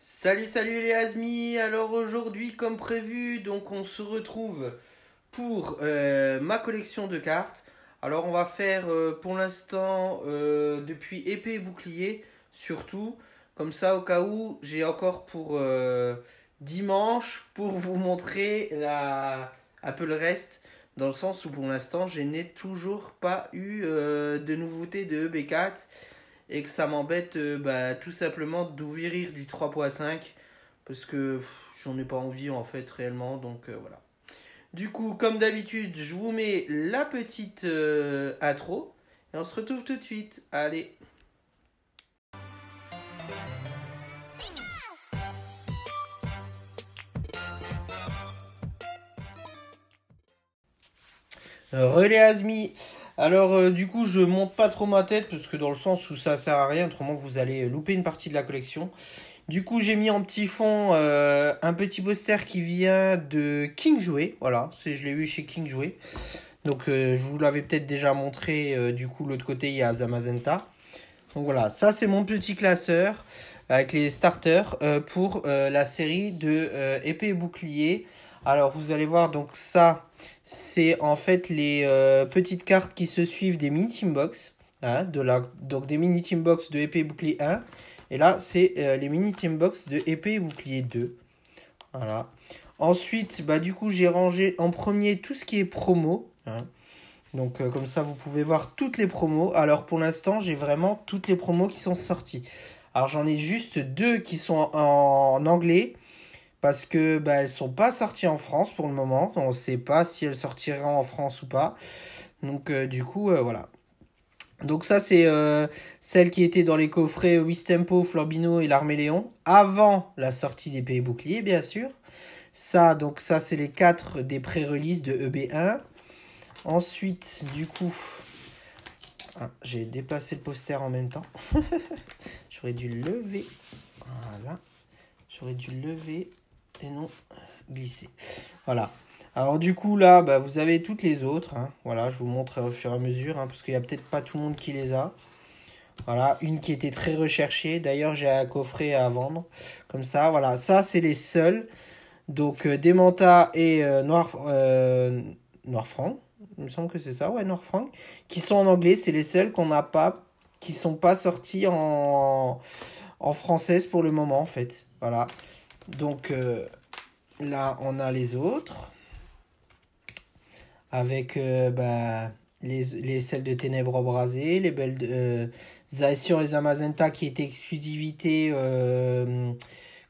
Salut les Asmi. Alors aujourd'hui comme prévu, donc on se retrouve pour ma collection de cartes. Alors on va faire pour l'instant depuis épée et bouclier surtout. Comme ça au cas où j'ai encore pour dimanche pour vous montrer un peu le reste. Dans le sens où pour l'instant je n'ai toujours pas eu de nouveauté de EB4 et que ça m'embête tout simplement d'ouvrir du 3.5 parce que j'en ai pas envie en fait réellement, donc voilà. Du coup, comme d'habitude, je vous mets la petite intro et on se retrouve tout de suite. Allez. Relais Asmi. Alors du coup je monte pas trop ma tête parce que dans le sens où ça sert à rien, autrement vous allez louper une partie de la collection. Du coup j'ai mis en petit fond un petit poster qui vient de King Jouet. Voilà, je l'ai eu chez King Jouet. Donc je vous l'avais peut-être déjà montré, du coup l'autre côté il y a Zamazenta. Donc voilà, ça c'est mon petit classeur avec les starters pour la série de épée et bouclier. Alors vous allez voir, donc ça c'est en fait les petites cartes qui se suivent des mini team box. Hein, donc des mini team box de épée et bouclier 1. Et là c'est les mini team box de épée et bouclier 2. Voilà. Ensuite, bah, du coup j'ai rangé en premier tout ce qui est promo. Hein. Donc comme ça, vous pouvez voir toutes les promos. Alors pour l'instant, j'ai vraiment toutes les promos qui sont sorties. Alors j'en ai juste deux qui sont en anglais. Parce que bah, elles sont pas sorties en France pour le moment. On ne sait pas si elles sortiront en France ou pas. Donc du coup, voilà. Donc ça, c'est celle qui était dans les coffrets Wistempo, Flambino et l'Arméléon. Avant la sortie des pays boucliers, bien sûr. Ça, donc ça, c'est les 4 des pré-releases de EB1. Ensuite, du coup, j'ai déplacé le poster en même temps. J'aurais dû le lever. Voilà. J'aurais dû le lever et non glisser. Voilà. Alors du coup, là, bah, vous avez toutes les autres. Hein. Voilà, je vous montre au fur et à mesure. Hein, parce qu'il n'y a peut-être pas tout le monde qui les a. Voilà, une qui était très recherchée. D'ailleurs, j'ai un coffret à vendre. Comme ça, voilà. Ça, c'est les seuls. Donc, Demanta et Noir Franc. Il me semble que c'est ça, ouais, Noir Frank, qui sont en anglais, c'est les seuls qu'on n'a pas, qui sont pas sortis en française pour le moment, en fait. Voilà. Donc là, on a les autres, avec celles de Ténèbres Embrasées, les belles Zacian et Zamazenta qui étaient exclusivité,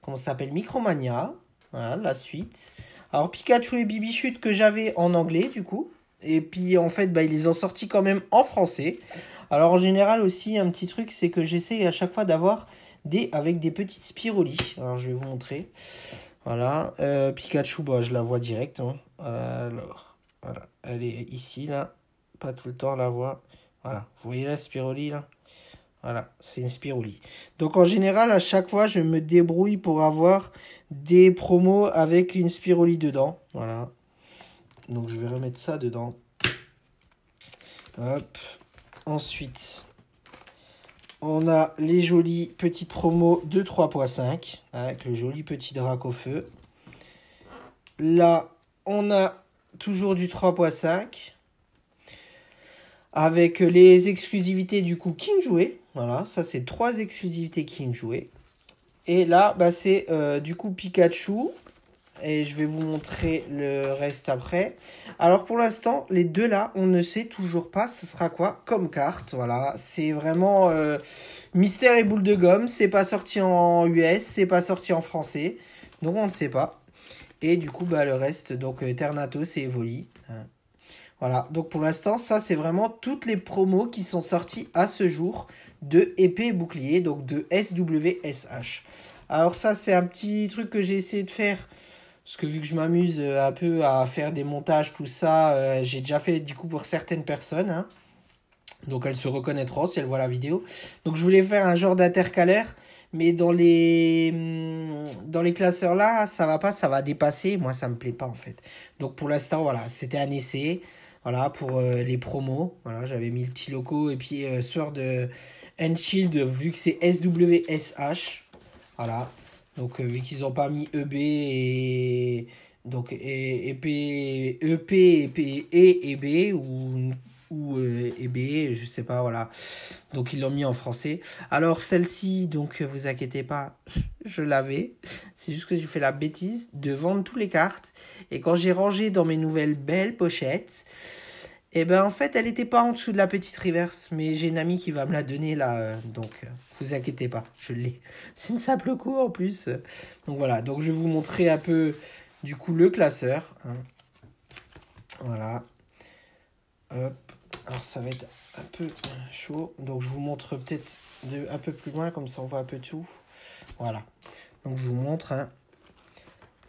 comment ça s'appelle, Micromania. Voilà, la suite. Alors, Pikachu et Bibichute que j'avais en anglais, du coup. Et puis en fait, bah, ils les ont sortis quand même en français. Alors en général aussi, un petit truc, c'est que j'essaye à chaque fois d'avoir avec des petites spirolis. Alors je vais vous montrer. Voilà. Pikachu, bah, je la vois direct. Hein. Alors, voilà. Elle est ici, là. Pas tout le temps, on la voit. Voilà. Vous voyez la spiroli, là? Voilà, c'est une spiroli. Donc en général, à chaque fois, je me débrouille pour avoir des promos avec une spiroli dedans. Voilà. Donc je vais remettre ça dedans. Hop. Ensuite, on a les jolies petites promos de 3.5 avec le joli petit drac au feu. Là, on a toujours du 3.5 avec les exclusivités du coup King Jouet. Voilà, ça c'est 3 exclusivités King Jouet. Et là, bah, c'est du coup Pikachu. Et je vais vous montrer le reste après. Alors pour l'instant, les deux là, on ne sait toujours pas ce sera quoi comme carte. Voilà, c'est vraiment mystère et boule de gomme. C'est pas sorti en US, c'est pas sorti en français. Donc on ne sait pas. Et du coup, bah, le reste, donc Ternatos et Evoli. Hein. Voilà, donc pour l'instant, ça c'est vraiment toutes les promos qui sont sorties à ce jour de épée et bouclier, donc de SWSH. Alors ça, c'est un petit truc que j'ai essayé de faire. Parce que vu que je m'amuse un peu à faire des montages, tout ça, j'ai déjà fait du coup pour certaines personnes. Hein. Donc elles se reconnaîtront si elles voient la vidéo. Donc je voulais faire un genre d'intercalaire. Mais dans les classeurs là, ça va pas, ça va dépasser. Moi, ça me plaît pas en fait. Donc pour l'instant, voilà, c'était un essai. Voilà, pour les promos. Voilà, j'avais mis le petit loco et puis Sword and Shield, vu que c'est SWSH. Voilà. Donc vu qu'ils n'ont pas mis EB et donc EP et B ou EB, je sais pas, voilà. Donc ils l'ont mis en français. Alors celle-ci, donc vous inquiétez pas, je l'avais. C'est juste que j'ai fait la bêtise de vendre toutes les cartes. Et quand j'ai rangé dans mes nouvelles belles pochettes, et ben en fait elle n'était pas en dessous de la petite reverse. Mais j'ai une amie qui va me la donner là. Donc vous inquiétez pas, je l'ai. C'est une simple coup en plus. Donc voilà, donc je vais vous montrer un peu du coup le classeur. Hein. Voilà. Hop. Alors ça va être un peu chaud. Donc je vous montre peut-être un peu plus loin, comme ça on voit un peu tout. Voilà. Donc je vous montre. Hein.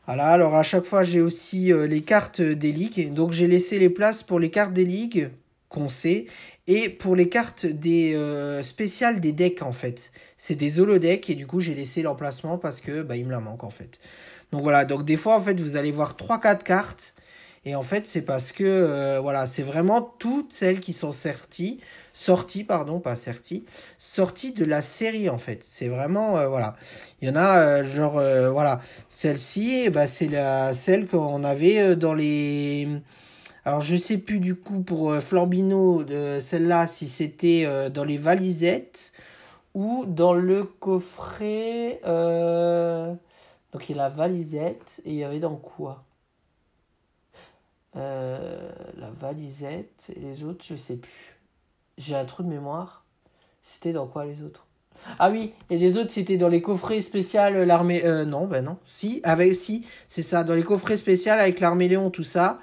Voilà, alors à chaque fois j'ai aussi les cartes des ligues. Donc j'ai laissé les places pour les cartes des ligues qu'on sait. Et pour les cartes des spéciales des decks en fait. C'est des holodeck et du coup j'ai laissé l'emplacement parce que bah, il me la manque en fait. Donc voilà, donc des fois en fait vous allez voir 3-4 cartes. Et en fait, c'est parce que, voilà, c'est vraiment toutes celles qui sont sorties de la série, en fait. C'est vraiment, voilà. Il y en a, genre, voilà, celle-ci, bah, c'est celle qu'on avait dans les... Alors, je sais plus, du coup, pour Flambino, celle-là, si c'était dans les valisettes ou dans le coffret... Donc, il y a la valisette et il y avait dans quoi la valisette et les autres, je sais plus. J'ai un trou de mémoire. C'était dans quoi les autres? Ah oui, et les autres c'était dans les coffrets spéciaux l'armée. Non, ben non. Si, c'est ça, dans les coffrets spéciaux avec l'armée Léon, tout ça,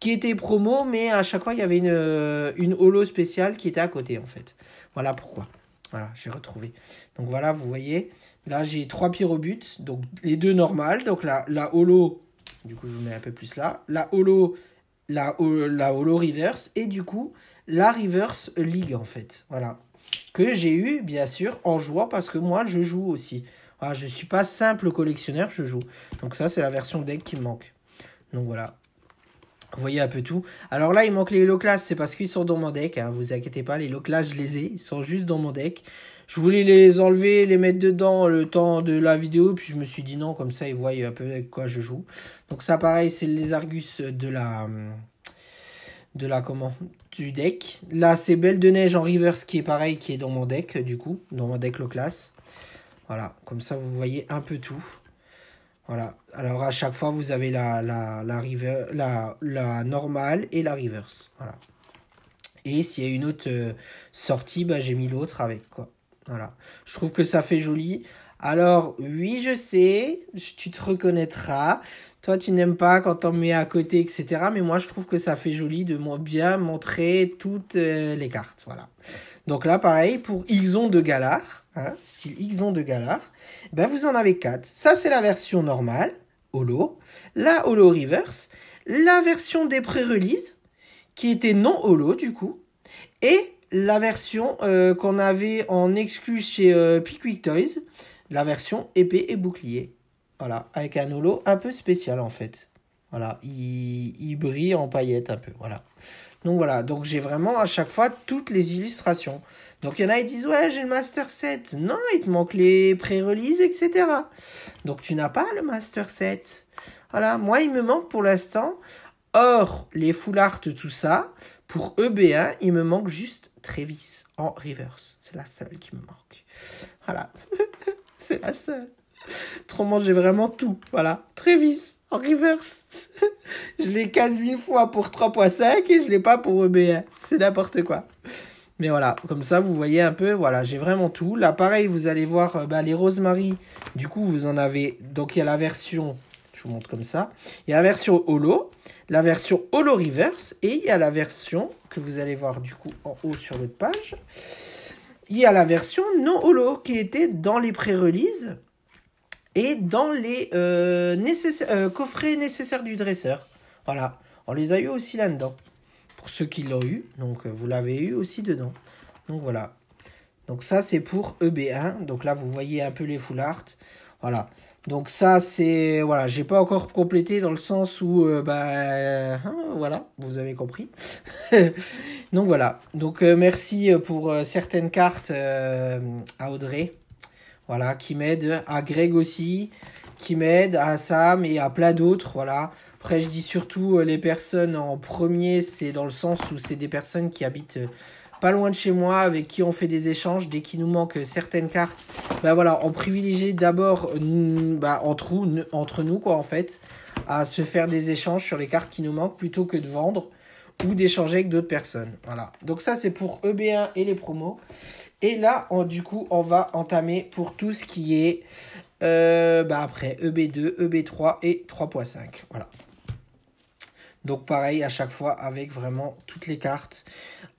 qui était promo, mais à chaque fois il y avait une holo spéciale qui était à côté en fait. Voilà pourquoi. Voilà, j'ai retrouvé. Donc voilà, vous voyez, là j'ai 3 pyrobutes, donc les deux normales, donc la holo. Du coup, je vous mets un peu plus là. La holo reverse et du coup la reverse league en fait. Voilà. Que j'ai eu bien sûr en jouant parce que moi je joue aussi. Voilà, je suis pas simple collectionneur, je joue. Donc ça c'est la version deck qui me manque. Donc voilà. Vous voyez un peu tout. Alors là il manque les Hello Class, c'est parce qu'ils sont dans mon deck. Hein. Vous inquiétez pas, les Hello Class je les ai. Ils sont juste dans mon deck. Je voulais les enlever, les mettre dedans le temps de la vidéo, puis je me suis dit non, comme ça ils voient un peu avec quoi je joue. Donc ça pareil, c'est les Argus de la du deck. Là c'est Belle de Neige en reverse qui est pareil, qui est dans mon deck du coup, dans mon deck low class. Voilà, comme ça vous voyez un peu tout. Voilà, alors à chaque fois vous avez la normale et la reverse. Voilà. Et s'il y a une autre sortie, bah, j'ai mis l'autre avec quoi. Voilà. Je trouve que ça fait joli. Alors, oui, je sais, tu te reconnaîtras. Toi, tu n'aimes pas quand on met à côté, etc. Mais moi, je trouve que ça fait joli de bien montrer toutes les cartes. Voilà. Donc là, pareil, pour Ixon de Galar, hein, style Ixon de Galar, ben vous en avez 4. Ça, c'est la version normale, holo. La holo reverse. La version des pré-release, qui était non holo, du coup. Et la version qu'on avait en exclu chez Pickwick Toys, la version épée et bouclier. Voilà, avec un holo un peu spécial en fait. Voilà, il brille en paillettes un peu, voilà. Donc voilà, donc j'ai vraiment à chaque fois toutes les illustrations. Donc il y en a qui disent, ouais, j'ai le Master Set. Non, il te manque les pré-releases, etc. Donc tu n'as pas le Master Set. Voilà, moi il me manque pour l'instant, hors les full art, tout ça, pour EB1, il me manque juste Travis en reverse. C'est la seule qui me manque. Voilà. C'est la seule. Autrement, j'ai vraiment tout. Voilà. Travis en reverse. Je l'ai 15 000 fois pour 3.5 et je l'ai pas pour EB1. C'est n'importe quoi. Mais voilà, comme ça, vous voyez un peu, voilà, j'ai vraiment tout. Là, pareil, vous allez voir les Rosemary. Du coup, vous en avez... Donc, il y a la version... Je vous montre comme ça. Il y a la version holo, la version holo reverse et il y a la version que vous allez voir du coup en haut sur l'autre page. Il y a la version non holo qui était dans les pré-releases et dans les coffrets nécessaires du dresseur. Voilà, on les a eu aussi là-dedans. Pour ceux qui l'ont eu, donc vous l'avez eu aussi dedans. Donc voilà. Donc ça c'est pour EB1. Donc là vous voyez un peu les full art. Voilà. Donc ça c'est voilà, j'ai pas encore complété dans le sens où voilà, vous avez compris. Donc voilà. Donc merci pour certaines cartes à Audrey. Voilà, qui m'aide, à Greg aussi, qui m'aide, à Sam et à plein d'autres, voilà. Après, je dis surtout les personnes en premier, c'est dans le sens où c'est des personnes qui habitent pas loin de chez moi, avec qui on fait des échanges. Dès qu'il nous manque certaines cartes, bah voilà, on privilégie d'abord bah, entre nous, quoi, en fait, à se faire des échanges sur les cartes qui nous manquent plutôt que de vendre ou d'échanger avec d'autres personnes. Voilà. Donc ça, c'est pour EB1 et les promos. Et là, du coup, on va entamer pour tout ce qui est bah après EB2, EB3 et 3.5. Voilà. Donc pareil à chaque fois avec vraiment toutes les cartes.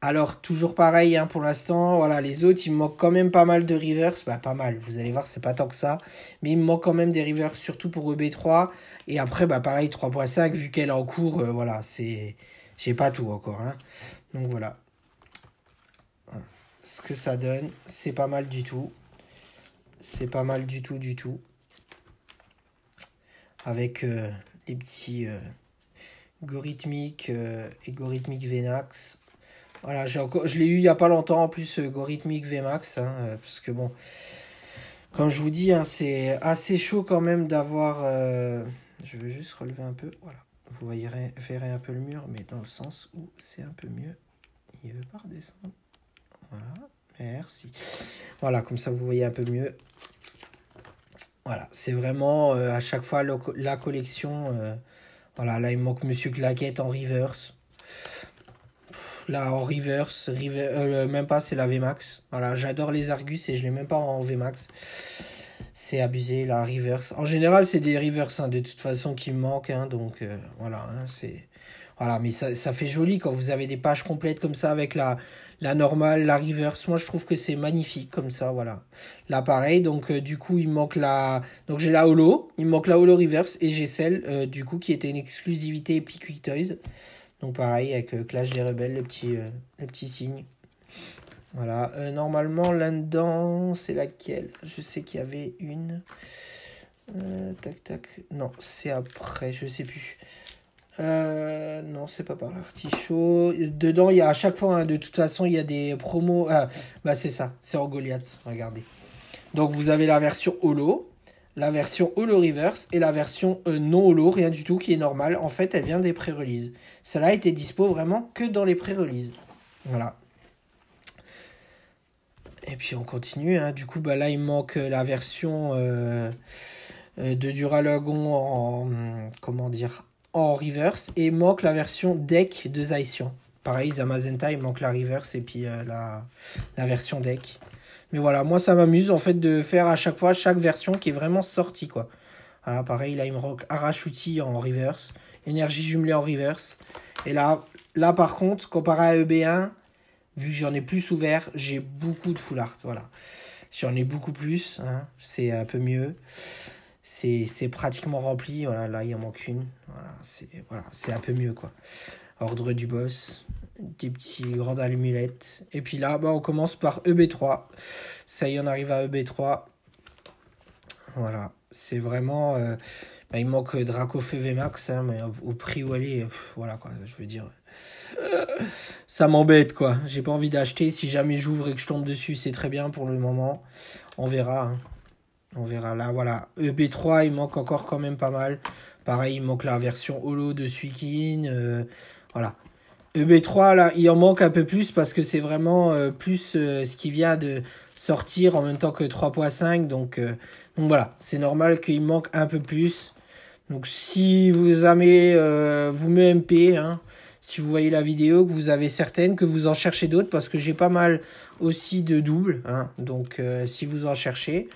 Alors toujours pareil hein, pour l'instant. Voilà, les autres, il me manque quand même pas mal de reverse. Bah pas mal, vous allez voir, c'est pas tant que ça. Mais il me manque quand même des reverse, surtout pour EB3. Et après, bah pareil, 3.5, vu qu'elle est en cours, voilà, c'est... J'ai pas tout encore. Hein. Donc voilà. Ce que ça donne, c'est pas mal du tout. C'est pas mal du tout. Avec les petits Gorhythmic et Gorhythmic Venax. Voilà, je l'ai eu il y a pas longtemps en plus, Gorhythmic Vmax. Hein, parce que bon, comme je vous dis, hein, c'est assez chaud quand même d'avoir... je vais juste relever un peu. Voilà. Vous verrez un peu le mur, mais dans le sens où c'est un peu mieux. Il veut pas redescendre. Voilà, merci. Voilà, comme ça vous voyez un peu mieux. Voilà, c'est vraiment à chaque fois la collection. Voilà, là il me manque Monsieur Claquette en reverse. Là en reverse, même pas, c'est la VMAX. Voilà, j'adore les Argus et je l'ai même pas en VMAX. C'est abusé, la reverse. En général, c'est des reverse hein, de toute façon qui me manquent. Hein, donc voilà, hein, c'est... Voilà, mais ça fait joli quand vous avez des pages complètes comme ça avec la normale, la reverse. Moi, je trouve que c'est magnifique comme ça, voilà. Là, pareil, donc du coup, il me manque la... Donc j'ai la holo, il me manque la holo reverse et j'ai celle, du coup, qui était une exclusivité Epic Quick Toys. Donc pareil, avec Clash des Rebelles, le petit signe. Voilà, normalement, là-dedans, c'est laquelle? Je sais qu'il y avait une... tac. Non, c'est après, je sais plus. Non, c'est pas par l'artichaut. Dedans, il y a à chaque fois, hein, de toute façon, il y a des promos. Bah, c'est ça, c'est en Goliath. Regardez. Donc, vous avez la version holo, la version holo reverse et la version non holo, rien du tout, qui est normale. En fait, elle vient des pré-releases. Celle-là était dispo vraiment que dans les pré-releases. Voilà. Et puis, on continue. Hein. Du coup, bah, là, il manque la version de Duralagon en. Comment dire, en reverse et manque la version deck de Zacian. Pareil, Zamazenta, il manque la reverse et puis la version deck. Mais voilà, moi ça m'amuse en fait de faire à chaque fois chaque version qui est vraiment sortie quoi. Voilà, pareil, là il me manque Arachuti en reverse, énergie jumelée en reverse. Et là par contre, comparé à EB1, vu que j'en ai plus ouvert, j'ai beaucoup de full art. Voilà, j'en ai beaucoup plus, hein, c'est un peu mieux. C'est pratiquement rempli. Voilà, là, il en manque une. Voilà, c'est un peu mieux, quoi. Ordre du boss. Des petits grandes amulettes. Et puis là, bah, on commence par EB3. Ça y est, on arrive à EB3. Voilà. C'est vraiment... bah, il manque Dracofeu VMAX, hein, mais au prix où elle est, voilà, quoi. Je veux dire... ça m'embête, quoi. J'ai pas envie d'acheter. Si jamais j'ouvre et que je tombe dessus, c'est très bien pour le moment. On verra, hein. On verra là, voilà. EB3, il manque encore quand même pas mal. Pareil, il manque la version holo de Suikin. Voilà. EB3, là, il en manque un peu plus parce que c'est vraiment plus ce qui vient de sortir en même temps que 3.5. Donc voilà, c'est normal qu'il manque un peu plus. Donc si vous avez, vous me MP, hein, si vous voyez la vidéo, que vous avez certaines, que vous en cherchez d'autres, parce que j'ai pas mal aussi de doubles. Hein, donc si vous en cherchez...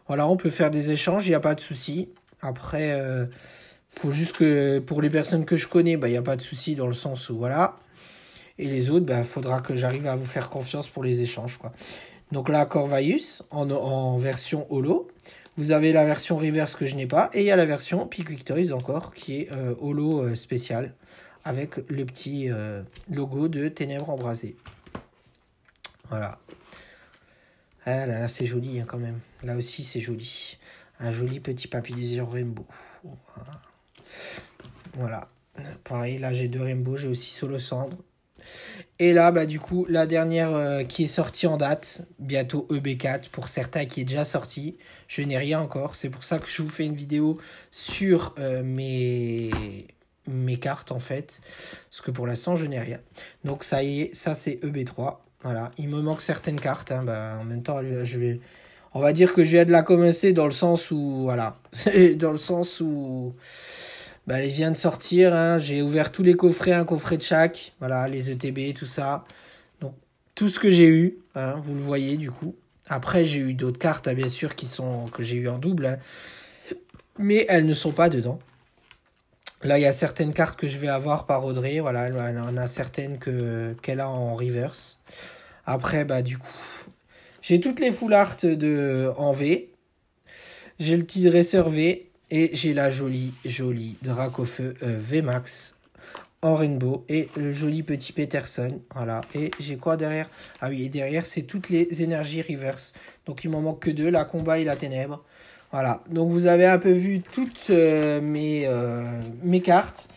Voilà, on peut faire des échanges, il n'y a pas de souci. Après, faut juste que pour les personnes que je connais, il n'y a pas de souci dans le sens où voilà. Et les autres, faudra que j'arrive à vous faire confiance pour les échanges, quoi. Donc là, Corvaius en version holo. Vous avez la version reverse que je n'ai pas. Et il y a la version Pickwick Toys encore, qui est holo spécial. Avec le petit logo de Ténèbres Embrasées. Voilà. Ah là, là c'est joli hein, quand même. Là aussi, c'est joli. Un joli petit papillon rainbow. Voilà. Pareil, là, j'ai deux rainbows. J'ai aussi Solo Cendre. Et là, bah, du coup, la dernière qui est sortie en date, bientôt EB4 pour certains qui est déjà sorti. Je n'ai rien encore, c'est pour ça que je vous fais une vidéo sur mes cartes en fait. Parce que pour l'instant, je n'ai rien. Donc ça y est, ça c'est EB3. Voilà, il me manque certaines cartes. Hein. Bah, en même temps, on va dire que je viens de la commencer dans le sens où, voilà, dans le sens où... Bah, elle vient de sortir, hein. J'ai ouvert tous les coffrets, un coffret de chaque, voilà, les ETB, tout ça. Donc, tout ce que j'ai eu, hein, vous le voyez du coup. Après, j'ai eu d'autres cartes, hein, bien sûr, que j'ai eu en double, hein, mais elles ne sont pas dedans. Là, il y a certaines cartes que je vais avoir par Audrey, voilà, elle en a certaines qu'elle a en reverse. Après, bah, du coup, j'ai toutes les full art en V. J'ai le petit dresseur V. Et j'ai la jolie Dracofeu VMAX en rainbow. Et le joli petit Peterson. Voilà. Et j'ai quoi derrière? Ah oui, et derrière, c'est toutes les énergies reverse. Donc, il m'en manque que deux, la combat et la ténèbre. Voilà. Donc, vous avez un peu vu toutes mes cartes.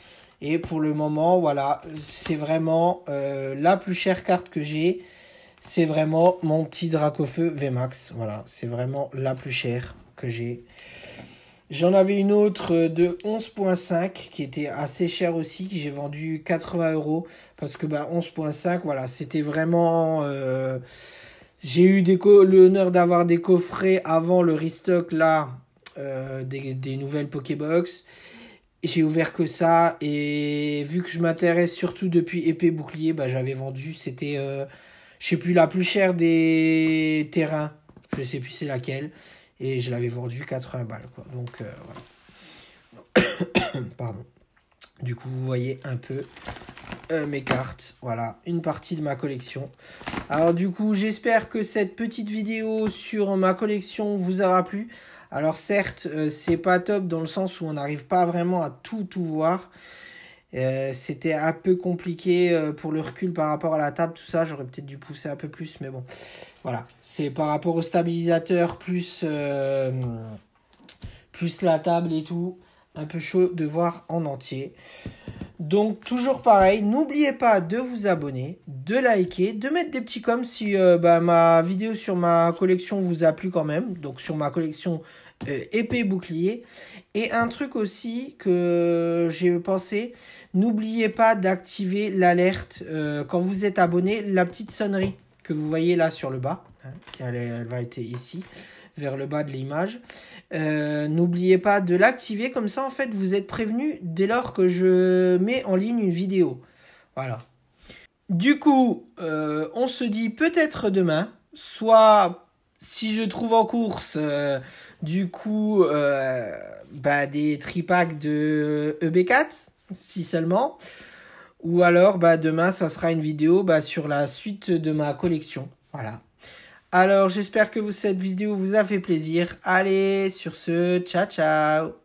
Et pour le moment, voilà, c'est vraiment la plus chère carte que j'ai. C'est vraiment mon petit Dracofeu VMAX. Voilà, c'est vraiment la plus chère que j'ai. J'en avais une autre de 11.5 qui était assez chère aussi, que j'ai vendu 80 € parce que bah, 11.5, voilà, c'était vraiment... j'ai eu l'honneur d'avoir des coffrets avant le restock là, des nouvelles Pokébox. J'ai ouvert que ça et vu que je m'intéresse surtout depuis épée bouclier, bah, j'avais vendu, c'était, je sais plus, la plus chère des terrains, je sais plus c'est laquelle. Et je l'avais vendu 80 balles, quoi. Donc, voilà. Pardon. Du coup, vous voyez un peu mes cartes. Voilà, une partie de ma collection. Alors, du coup, j'espère que cette petite vidéo sur ma collection vous aura plu. Alors, certes, c'est pas top dans le sens où on n'arrive pas vraiment à tout voir. C'était un peu compliqué pour le recul par rapport à la table, tout ça. J'aurais peut-être dû pousser un peu plus, mais bon. Voilà, c'est par rapport au stabilisateur plus la table et tout. Un peu chaud de voir en entier. Donc, toujours pareil, n'oubliez pas de vous abonner, de liker, de mettre des petits coms si ma vidéo sur ma collection vous a plu quand même. Donc, sur ma collection épée bouclier. Et un truc aussi que j'ai pensé, n'oubliez pas d'activer l'alerte quand vous êtes abonné, la petite sonnerie que vous voyez là sur le bas. Hein, elle va être ici, vers le bas de l'image. N'oubliez pas de l'activer, comme ça en fait vous êtes prévenu dès lors que je mets en ligne une vidéo. Voilà. Du coup, on se dit peut-être demain, soit si je trouve en course du coup des tripacks de EB4, si seulement, ou alors demain ça sera une vidéo sur la suite de ma collection. Voilà. Alors, j'espère que cette vidéo vous a fait plaisir. Allez, sur ce, ciao, ciao!